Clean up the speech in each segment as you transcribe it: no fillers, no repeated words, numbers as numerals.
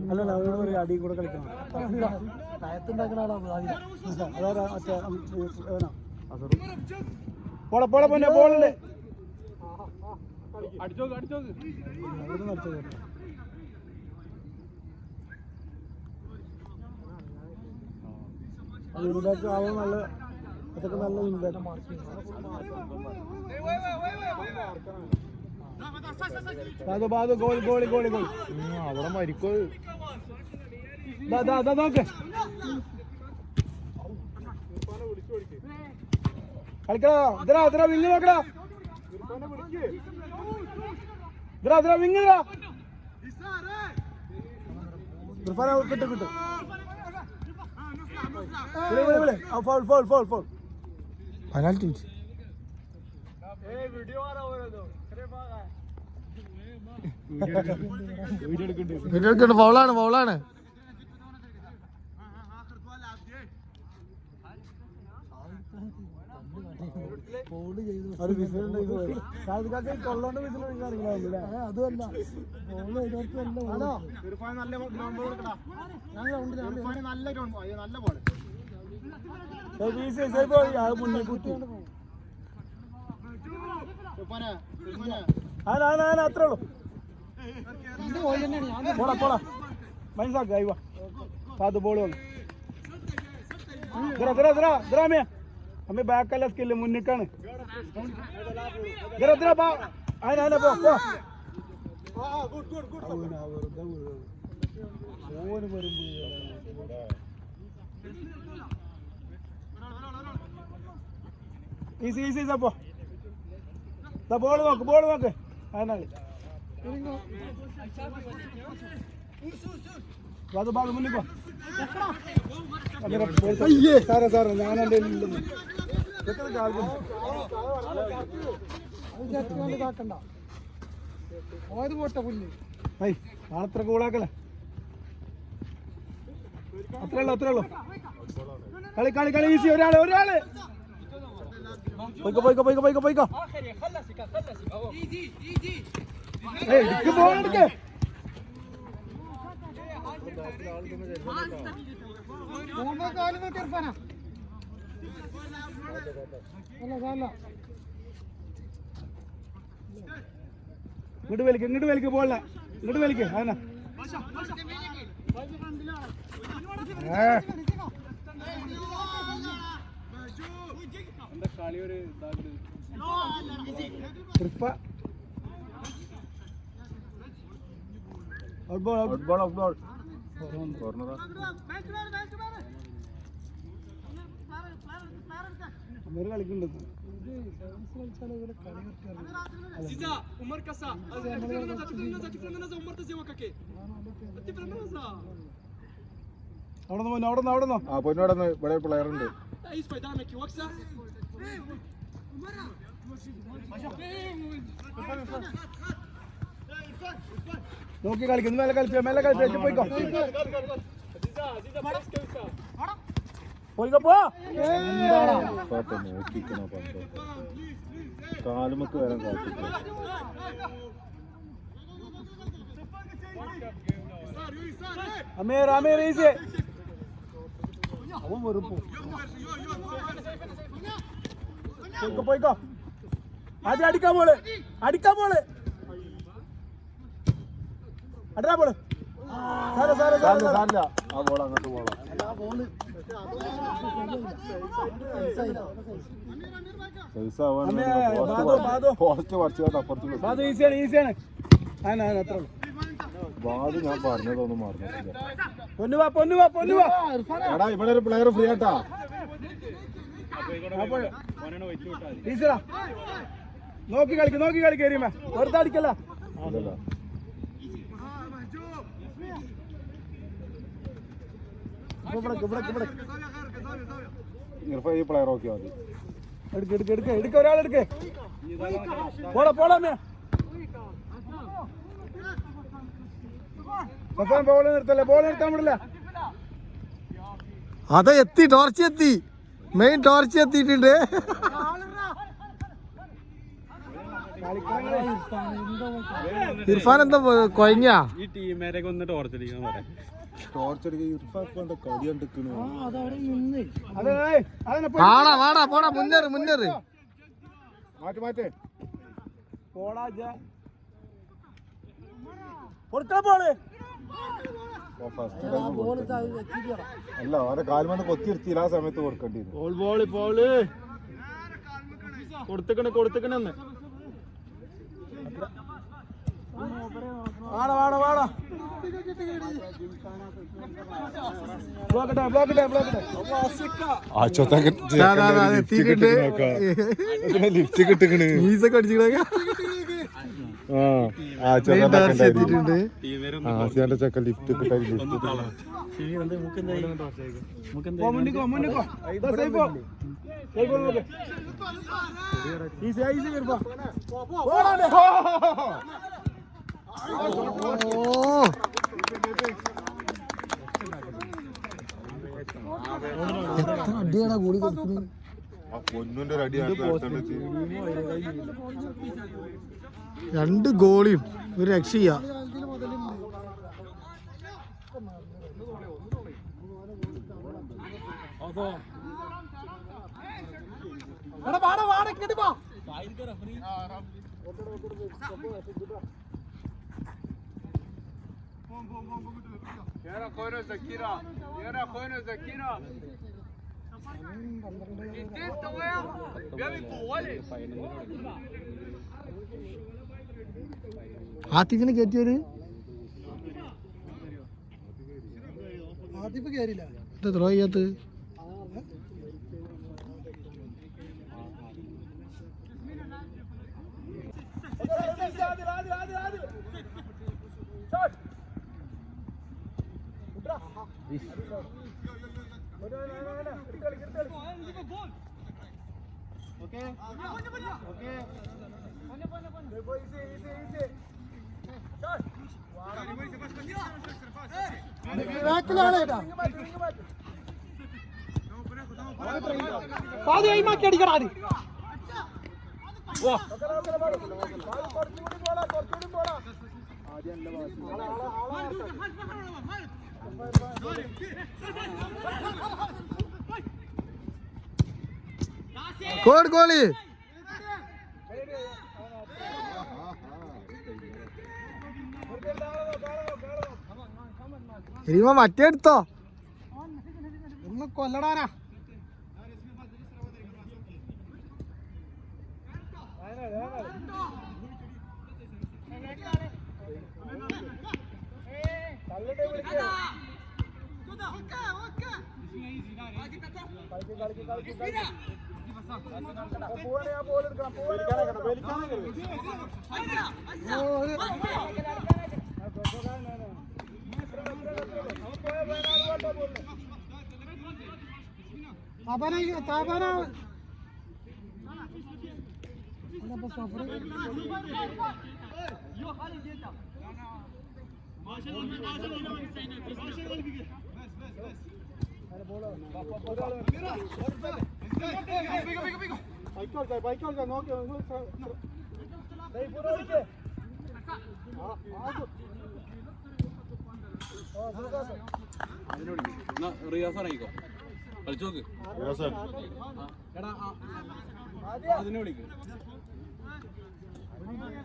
അല്ലല്ല അവരോട് ഒരു അടി കൂടെ കളിക്കണം. താഴത്തുണ്ടാക്കുന്ന പോളെ പൊന്നെ ബോളുണ്ട്. ഇതൊക്കെ ആവും നല്ല, അതൊക്കെ നല്ല ഇൻബാറ്റ്. അവിടെ മരിക്കോ നോക്ക് കളിക്കടാ. ഇതിരാ വിങ്ങ് നോക്കടാ. ഇതിരാ വിങ്ങടാ. കിട്ടും കിട്ടും. പെനാൽറ്റി. ഫൗളാണ്. മുന്നേ കുത്തി അത്രേ ഉള്ളൂ. പോളാ മനസ്സിലാക്കുക. അയ്യോ അത് ബോൾ വന്നു. അമ്മ ബാക്കല്ല സ്കില്ല് മുന്നിക്കാണ്. ഈസി അപ്പോ ബോൾ നോക്ക്. അതിനാളി അത് മുന്നിക്കോ. സാറേ ഞാൻ എൻ്റെ അത്ര കൂളാക്കല്ലേ. അത്രേ ഉള്ളൂ. കളി ഈസി. ഒരാള് പോയിക്കോ. ബോളെടുക്ക്. ഇങ്ങോട്ട് വലിക്ക് പോള. ഇങ്ങോട്ട് വലിക്ക്. അതന്നെ കളി ഒരു ഔട്ട്ബോൾ. കളിക്കുന്നുണ്ട്. അവിടെ ഇവിടെ പ്ലെയർ ഉണ്ട്. നോക്കി കളിക്കുന്നു. മെല്ലെ കളിച്ചു പോയിക്കോ. കാലുമൊക്കെ വരാൻ കാത്തിട്ട് അമീർ ഈസി. അവൻ വെറുപ്പോ പോയിക്കോ. ആദ്യം അടിക്കാൻ പോള്. അടാ പോള്. ആ ബോൾ അങ്ങോട്ട് പോളാം. ഈസിയാണ്. അത്ര ബാദ് ഞാൻ പറഞ്ഞതൊന്നും മറന്നിട്ടില്ല. എടാ ഇവിടെ ഒരു പ്ലെയർ ഫ്രീ ആട്ടാ. നോക്കി കളിക്ക. വെറുതെ അടിക്കല്ല. ഈ പ്ലെയർ ഓക്കെ മതി. എടുക്ക ഒരാളെടുക്ക്. പോളാ ബോൾ നിർത്താൻ വിടില്ല. അതെ എത്തി. ടോർച്ച് എത്തി. മെയിൻ ടോർച്ച് എത്തിയിട്ടുണ്ട്. ഇർഫാൻ എന്താ കൊയങ്ങ? ഈ ടീമേരൊക്കെ ഒന്ന് ടോർച്ചടിക്കാൻ പറയാം. വാടാ വാടാ പോടാ മുന്നേറ് മുന്നേറ്. മാറ്റേ അല്ല ഓരോ കാൽമന്ന് കൊത്തിയിരുത്തിയില്ല, ആ സമയത്ത് കൊടുക്കേണ്ടി കൊടുത്തിക്കണെന്ന് ലിഫ്റ്റ് കിട്ടിക്കണ്. മീസൊക്കെ അടിച്ചിട്ട് ആസിയാന്റെ ചെക്കൻ ലിഫ്റ്റ് കിട്ടാൻ എത്ര അടിയാടാ കൂടി കൊടുക്കുന്നത്. പൊന്നിന്റെ ഒരു അടി 2 ഗോളിയും ഒരു രക്ഷയ്യ. ആത്തിഫിനെ കയറ്റിയൊരു ത്രോ ചെയ്യാത്ത കോട് ഗോളി. ഇനിമ മറ്റേ എടുത്തോ ഒന്ന് കൊല്ലടാനാ. റിയാസാണോ കളിച്ചോക്ക്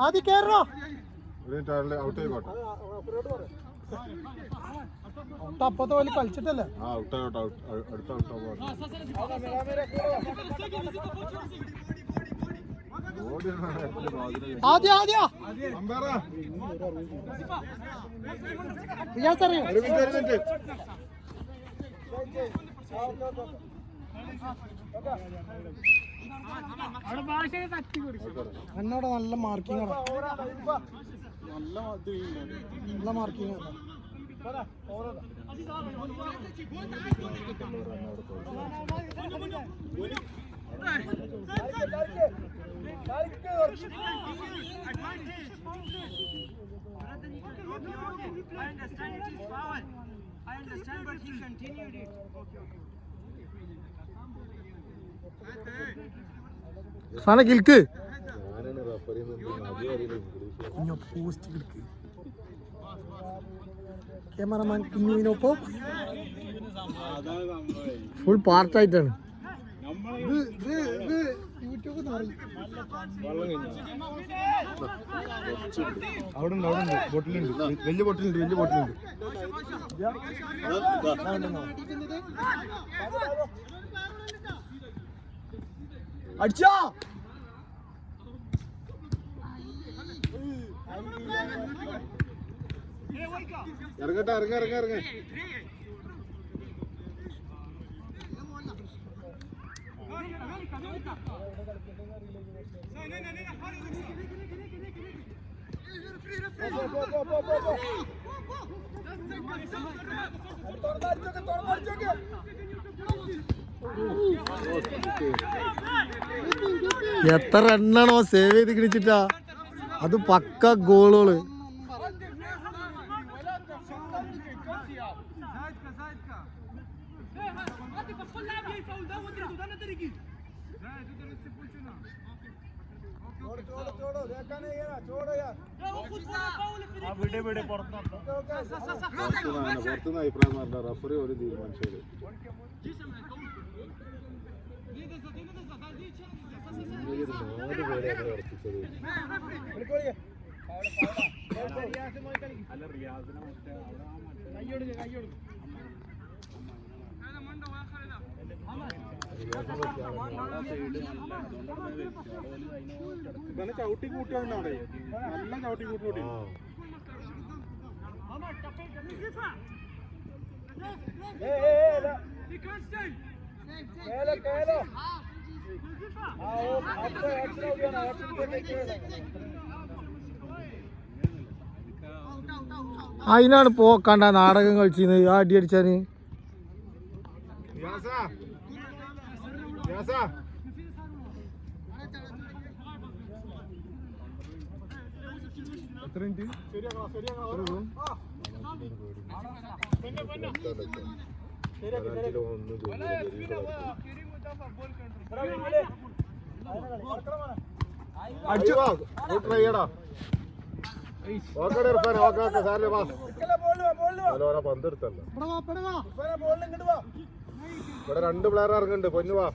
ആദ്യം കേറോ ഔട്ട് ആയിക്കോട്ടെ. അപ്പത്തെ പോലെ കളിച്ചിട്ടല്ലേ. അടുത്ത ആദ്യ ആദ്യ എന്നോട് നല്ല മാർക്കിംഗ് നല്ല marking I understand, but he continued it. Okay. സാന കിൽക്ക് ഞാനാണ് റഫറി പോസ്റ്റ് കിൽക്ക് ക്യാമറമാൻ കുഞ്ഞുവിനൊപ്പം ഫുൾ പാർട്ടായിട്ടാണ് യൂട്യൂബ് അവിടെ ഉണ്ട് ബോട്ടിലുണ്ട് വലിയ ബോട്ടിലുണ്ട് അടിച്ചോ ഇറങ്ങട്ടെ ഇറങ്ങ എത്ര റണ്ണാണോ സേവ് ചെയ്ത് കിടിച്ചിട്ടാ അത് പക്ക ഗോളുകള് പുറത്തുനിന്ന് അഭിപ്രായം പറഞ്ഞ റഫറി ഒരു തീരുമാനിച്ചത് ചവിട്ടി കൂട്ടിയാണ് അവിടെ നല്ല ചവിട്ടി കൂട്ടി അതിനാണ് പോക്കണ്ട നാടകം കളിച്ചിരുന്നത് ആ അടി അടിച്ചാന് പന്തെടുത്തല്ലോ ഇവിടെ 2 പ്ലെയർ ഇറങ്ങുന്നുണ്ട് പൊന്നുവാ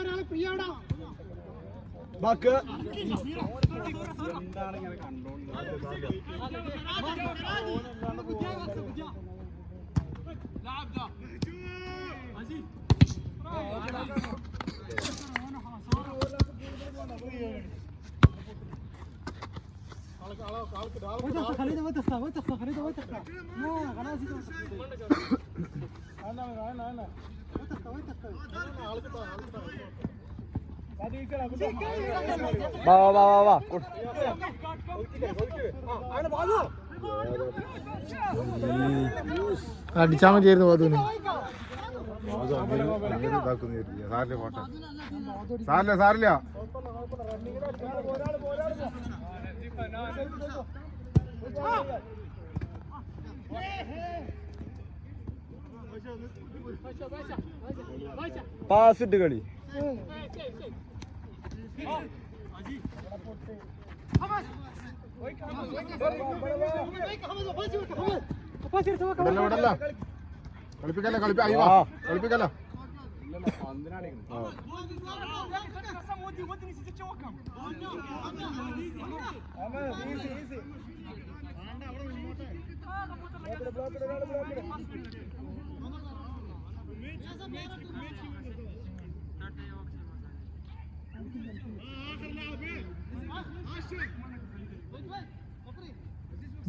ഒരാള് ഫ്രീ ആവടാ ബാക്ക് എന്താണ് ഇങ്ങനെ കണ്ടോണ്ട് അടിച്ചാ മതിയായിരുന്നു അതുന് സാരില്ല പാസ് ഇട്ട് കളി കളിപ്പിക്കല്ല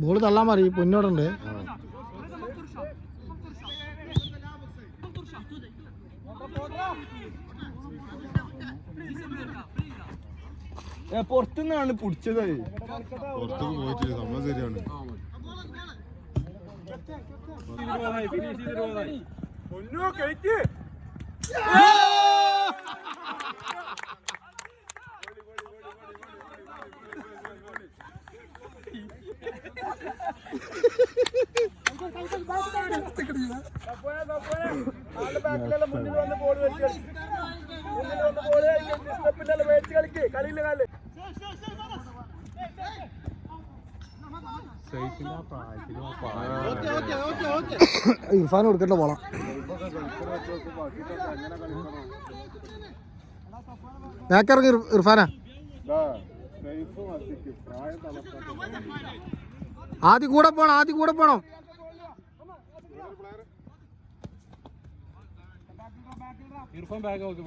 ബോള് തള്ളാൻ മതി പൊന്നോടുണ്ട് പുറത്തുനിന്നാണ് പിടിച്ചത്. പുറത്തേക്ക് പോയിട്ടില്ല, സംഭവം ശരിയാണ്. മുന്നിൽ വന്ന് ബോൾ വെച്ച് കളിക്ക് കളിയില്ല കാല്. ഇർഫാൻ കൊടുക്കണ്ട പോളാം. ബാക്കിറങ്ങി ഇർഫാനാ. ആദ്യം കൂടെ പോണം, ആദ്യം കൂടെ പോണം. ഇർഫാൻ ബാഗ് നോക്ക്,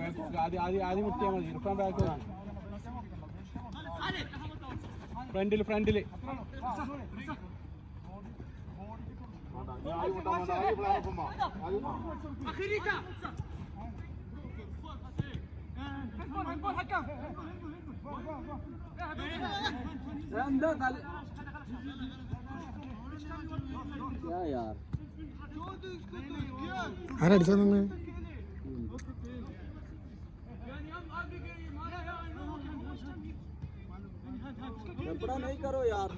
ആദ്യം മുട്ടിയാൽ മതി. ഇർഫാൻ ബാഗ് ഫ്രണ്ടില് ഫ്രണ്ടില് ആരടിച്ചാ നിന്ന്? नहीं करो यार.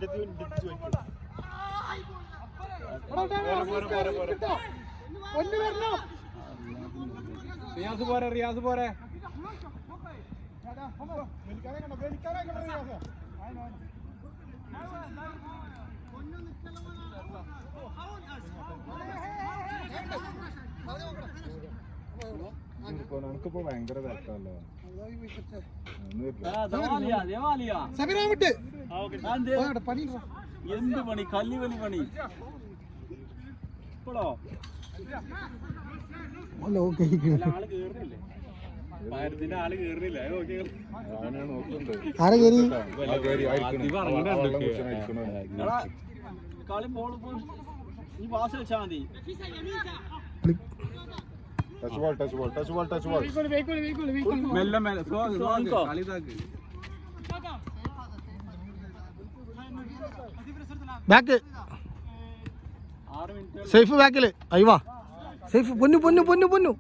റിയാസ് പോരെ, റിയാസ് പോരെ. നമുക്കിപ്പോ ഭയങ്കര തിരക്കല്ലോ. എന്ത് പണി, കല്ലി വലി പണി. ഇപ്പോഴോ ആള് കേറുന്നില്ലേ? പാരത്തിന്റെ ആള് കേറുന്നില്ല. ആരെ കേറി? കളി ബോൾ ഈ പാസ് വെച്ചാ മതി. Touch ball, touch ball, touch ball, touch ball. മെല്ലെ മെല്ലെ കളി താക്ക്. ബാക്ക് സേഫ്, ബാക്കില്. അയ്യവാ സേഫ്. പൊന്നു പൊന്നു പൊന്നു പൊന്നു.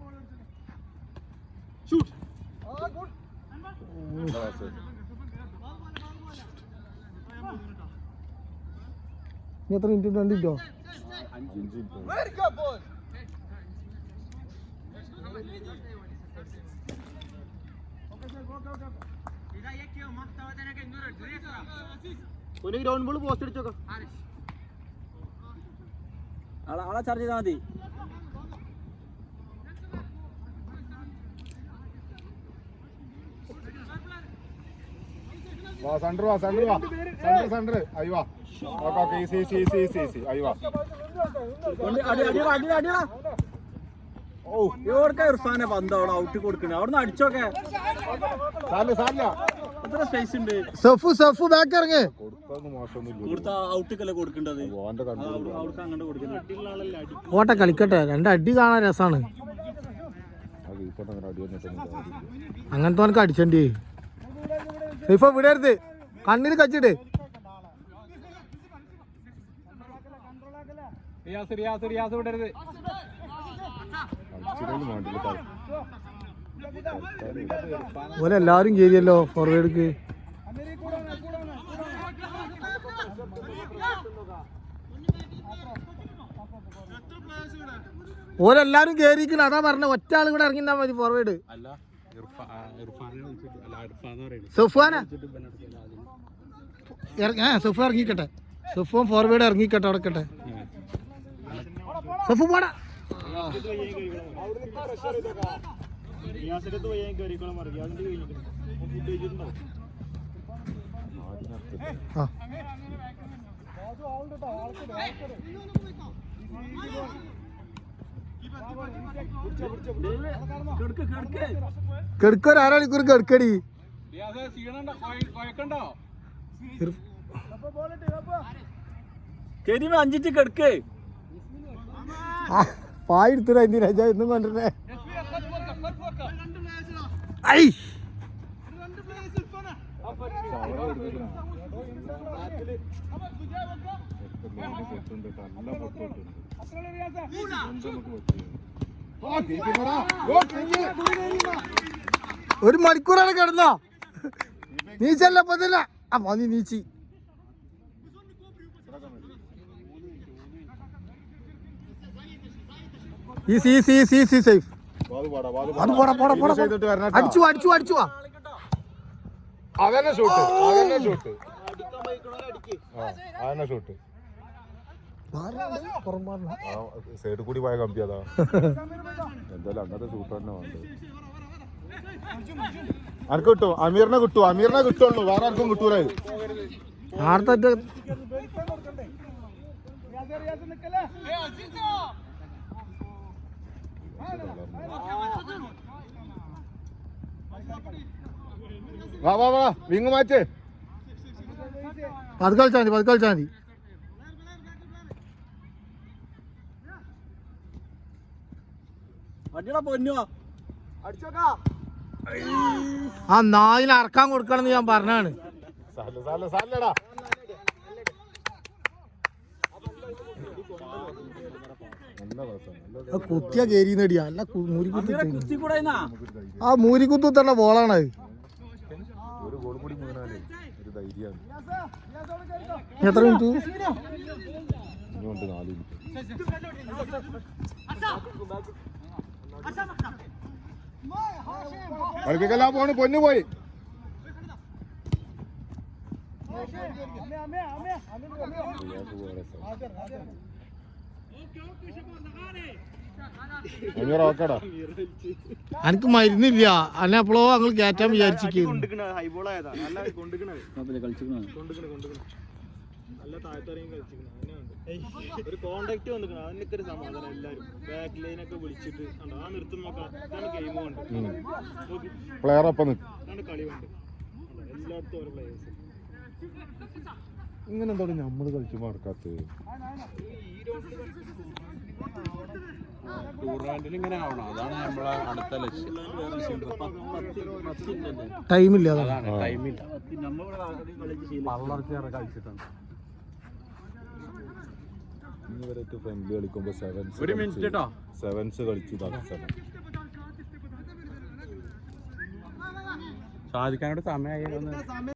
നീ എത്ര മിനിറ്റ്? 2 മിനിറ്റോ? 5 മിനിറ്റ്. ഒരു ഗ്രൗണ്ട് ബോൾ പോസ്റ്റ് അടിച്ചോക്കാം. ആളെ ചാർജ് ചെയ്താൽ മതി. വാ സെന്റർ, വാ സെന്റർ, വാ സെന്റർ, സെന്റർ. അയ്യോ വാ. Okay, easy easy easy easy easy. അയ്യോ വാ. ഓ ഇവർക്ക് ഇർഫാനെ പന്ത് അവിടെ ഔട്ട് കൊടുക്കണേ. അവിടുന്ന് അടിച്ചോക്കെ. സാരില്ല, സാരില്ല. എത്ര സ്പേസ് ഉണ്ട്? സഫു സഫു ബാക്ക് ഇറങ്ങ്. കൊടുത്തൊന്നും മോശമൊന്നുമില്ല. കൊടുത്ത ഔട്ടിക്കല്ലേ കൊടുക്കേണ്ടത്. ഓന്റെ കണ്ടു അവർക്ക് അങ്ങോട്ട് കൊടുക്കുന്നത്. ഓട്ടെ കളിക്കട്ടെ. 2 അടി കാണാൻ രസാണ്. അങ്ങനത്തെ ഓനക്ക് അടിച്ചണ്ടി. ഇപ്പൊ വിടരുത്, കണ്ണിൽ കച്ചിട്ട്. റിയാസ് റിയാസ് റിയാസ് വിടരുത്. ഓലെല്ലാരും കേറിയല്ലോ ഫോർവേഡ്ക്ക്. ഓരെല്ലാരും കേറിയിരിക്കണം. അതാ പറഞ്ഞ ഒറ്റ ആളും കൂടെ ഇറങ്ങിന്നാ മതി ഫോർവേഡ്. സഫുവാനാ സഫു ഇറങ്ങിക്കട്ടെ. സഫുവും ഫോർവേഡ് ഇറങ്ങിക്കട്ടെ. അടക്കട്ടെ. സഫു പോടാ. കെടുക്കൊരു 1/2 മണിക്കൂർ കെടുക്കടി. അഞ്ചിട്ട് കെടുക്കേ. പായെടുത്തിട്ട് എന്തിനാ ഇന്നും കൊണ്ടിരുന്നേ? ഐ ഒരു മണിക്കൂറാണ് കിടന്നോ നീച്ചല്ല പതില്ല ആ മതി നീച്ചി easy easy easy easy safe അത് പോടാ പോടാ പോടാ അടിച്ചു അടിച്ചു അടിച്ചു അതന്നെ ഷൂട്ട് അതന്നെ ഷൂട്ട് അതന്നെ ഷൂട്ട് സൈഡിൽ കൂടി പോയ കമ്പി അതാ എന്തായാലും അങ്ങനത്തെ ഷൂട്ട് തന്നെ വേണ്ടത് അനക്ക് കിട്ടും അമീറിനെ കിട്ടുള്ളൂ വേറെ ആർക്കും കിട്ടൂല ആർത്തറ്റ് വാ വാ വാ വിങ് മാറ്റ് പത് കളിച്ചാൽ മതി അടിയടാ പൊന്നോ ആ നായിന് അറക്കാൻ കൊടുക്കണം എന്ന് ഞാൻ പറഞ്ഞാണ് സാലടാ കുത്തിയ കേരി നേടിയാ അല്ല മൂരിക്കുത്തി കുത്തിക്കൂടെ ആ മൂരിക്കുത്തു തന്നെ ബോളാണ് ഒരു ഗോൾ കൂടി വീണാലേ ഒരു ധൈര്യമാണ് എത്ര മിനിറ്റ് ഇനിയുണ്ട് 4 മിനിറ്റ് കളിപ്പിക്കല്ലാ പോണ് പൊന്നു പോയി ഓക്കേടാ എനിക്ക് മരുന്നില്ല അന്നെ എപ്പോഴോ ഞങ്ങൾ കയറ്റാൻ വിചാരിച്ചിരിക്കുന്നു ഒരു കോണ്ടാക്ട് വന്നിക്കണം അതിനൊക്കെ ഒരു സമാധാനം എല്ലാവരും ബാക്ക് ലൈനൊക്കെ വിളിച്ചിട്ട് ആ നിർത്തും നോക്കാം ഇതാണ് ഗെയിം കൊണ്ട് പ്ലെയർ ഒപ്പം നിൽക്കും ഇതാണ് കളി കൊണ്ട് എല്ലായിടത്തും ഓരോ പ്ലേയേഴ്സ് ഇങ്ങനെ എന്താണ് നമ്മൾ കളിച്ചു മറക്കാത്തത് ടൂർണമെന്റിൽ ഇങ്ങനെ ആവണം അതാണ് നമ്മളെ അടുത്ത ലക്ഷ്യം ടൈമില്ല അതാണ് ടൈമില്ല കളിച്ചിട്ടാണ് ഫ്രണ്ട്ലി കളിക്കുമ്പോ ഒരു മിനിറ്റ് കേട്ടോ സെവൻസ് കളിച്ചു സാധിക്കാനോട് സമയമായി